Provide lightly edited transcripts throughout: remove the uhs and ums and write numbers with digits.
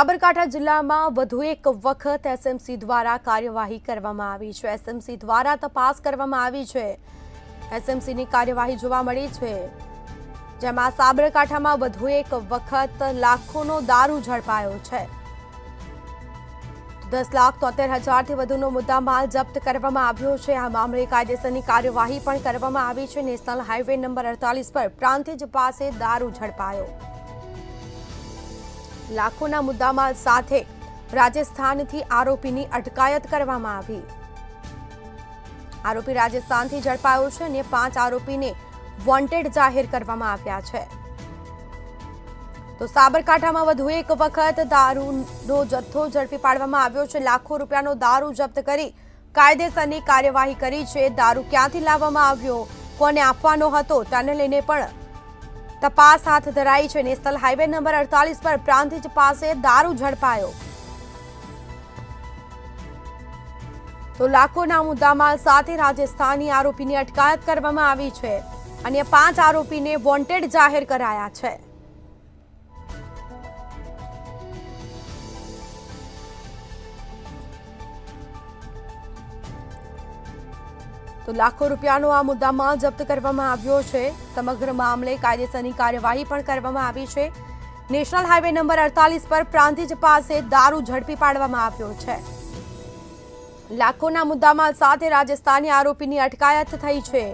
સાબરકાંઠા જિલ્લામાં વધુ એક વખત એસએમસી દ્વારા કાર્યવાહી કરવામાં આવી છે। એસએમસી દ્વારા તપાસ કરવામાં આવી છે। એસએમસીની કાર્યવાહી જોવા મળી છે, જેમાં સાબરકાંઠામાં વધુ એક વખત લાખોનો દારૂ ઝડપાયો છે। 10,73,000થી વધુનો મુદ્દામાલ જપ્ત કરવામાં આવ્યો છે। આ મામલે કાયદેસરની કાર્યવાહી પણ કરવામાં આવી છે। નેશનલ હાઈવે નંબર 48 પર પ્રાંતિજ પાસે દારૂ ઝડપાયો। લાખોના મુદ્દામાલ સાથે રાજસ્થાનથી આરોપીની અટકાયત કરવામાં આવી। આરોપી રાજસ્થાનથી ઝડપાયો છે અને 5 આરોપીને વોન્ટેડ જાહેર કરવામાં આવ્યા છે। તો સાબરકાંઠામાં વધુ એક વખત દારૂનો જથ્થો ઝડપી પાડવામાં આવ્યો છે। લાખો રૂપિયાનો દારૂ જપ્ત કરી કાયદેસરની કાર્યવાહી કરી છે। દારૂ ક્યાંથી લાવવામાં આવ્યો, કોને આપવાનો હતો, તેને લઈને પણ તપાસ હાથ ધરાઈ છે। નેશનલ હાઈવે નંબર 48 પર પ્રાંતિજ પાસે દારૂ ઝડપાયો। તો લાખોના મુદ્દામાલ સાથે રાજસ્થાની આરોપીની અટકાયત કરવામાં આવી છે। અન્ય 5 આરોપીને વોન્ટેડ જાહેર કરાયા છે। તો લાખો રૂપિયાનો આ મુદ્દામાલ જપ્ત કરવામાં આવ્યો છે। સમગ્ર મામલે કાયદેસરની કાર્યવાહી પણ કરવામાં આવી છે। નેશનલ હાઈવે નંબર 48 પર પ્રાંતિજ પાસે દારૂ ઝડપી પાડવામાં આવ્યો છે। લાખોના મુદ્દામાલ સાથે રાજસ્થાની આરોપીની અટકાયત થઈ છે।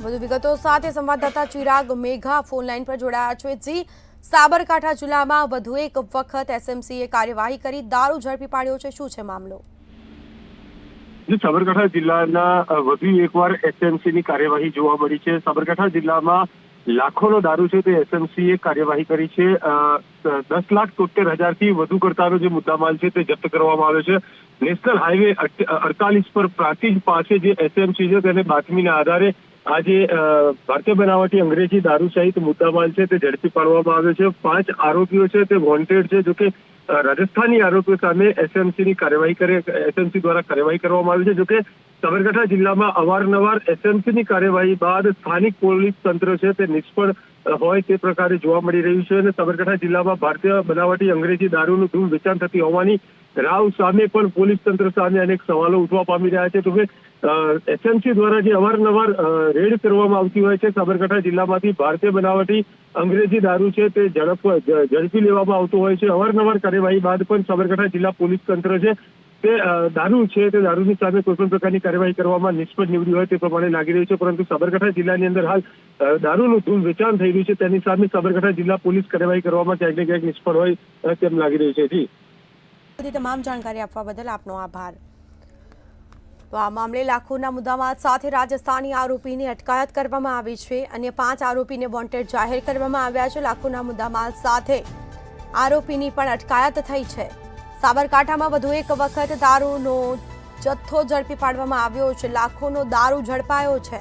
વધુ વિગતો સાથે સંવાદદાતા ચિરાગ મેઘા ફોનલાઈન પર જોડાયા છે। જી, સાબરકાંઠા જિલ્લામાં વધુ એક વખત એસએમસીએ કાર્યવાહી કરી દારૂ ઝડપી પાડ્યો છે, શું છે મામલો? સાબરકાંઠા જિલ્લાના વધુ એકવાર એસએમસીની કાર્યવાહી જોવા મળી છે। સાબરકાંઠા જિલ્લામાં લાખોનો દારૂ છે તે એસએમસીએ કાર્યવાહી કરી છે। 10,73,000થી વધુ કરતાનો જે મુદ્દામાલ છે તે જપ્ત કરવામાં આવ્યો છે। નેશનલ હાઈવે 48 પર પ્રાંતિજ પાસે જે એસએમસી છે તેને બાતમીના આધારે આજે ભારતીય બનાવટી અંગ્રેજી દારૂ સહિત મુદ્દામાલ છે તે ઝડપી પાડવામાં આવ્યો છે। 5 આરોપીઓ છે તે વોન્ટેડ છે, જોકે રાજસ્થાની આરોપીઓ સામે એસએમસી દ્વારા કાર્યવાહી કરવામાં આવી છે। જોકે સાબરકાંઠા જિલ્લામાં અવારનવાર એસએમસીની કાર્યવાહી બાદ સ્થાનિક પોલીસ તંત્ર છે તે નિષ્ફળ હોય તે પ્રકારે જોવા મળી રહ્યું છે અને સાબરકાંઠા જિલ્લામાં ભારતીય બનાવટી અંગ્રેજી દારૂનું ધૂમ વેચાણ થતી હોવાની રાવ સામે પણ પોલીસ તંત્ર સામે અનેક સવાલો ઉઠવા પામી રહ્યા છે। તો કે એસએમસી દ્વારા જે અવારનવાર રેડ કરવામાં આવતી હોય છે સાબરકાંઠા જિલ્લામાંથી ભારતીય બનાવટી અંગ્રેજી દારૂ છે તે ઝડપી લેવામાં આવતો હોય છે। અવારનવાર કાર્યવાહી બાદ પણ સાબરકાંઠા જિલ્લા પોલીસ તંત્ર છે તે દારૂ છે તે દારૂની સામે કોઈ પણ પ્રકારની કાર્યવાહી કરવામાં નિષ્ફળ નીવડ્યું હોય તે પ્રમાણે લાગી રહ્યું છે। પરંતુ સાબરકાંઠા જિલ્લાની અંદર હાલ દારૂનું ધૂમ વેચાણ થઈ રહ્યું છે, તેની સામે સાબરકાંઠા જિલ્લા પોલીસ કાર્યવાહી કરવામાં ક્યાંક ને ક્યાંક નિષ્ફળ હોય તેમ લાગી રહ્યું છે। જી, તમામ જાણકારી આપવા બદલ આપનો આભાર। તો આ મામલે લાખોના મુદ્દામાલ સાથે રાજસ્થાની આરોપીની અટકાયત કરવામાં આવી છે। અન્ય 5 આરોપીને વોન્ટેડ જાહેર કરવામાં આવ્યા છે। લાખોના મુદ્દામાલ સાથે આરોપીની પણ અટકાયત થઈ છે। સાબરકાંઠામાં વધુ એક વખત દારૂનો જથ્થો ઝડપી પાડવામાં આવ્યો છે। લાખોનો દારૂ ઝડપાયો છે।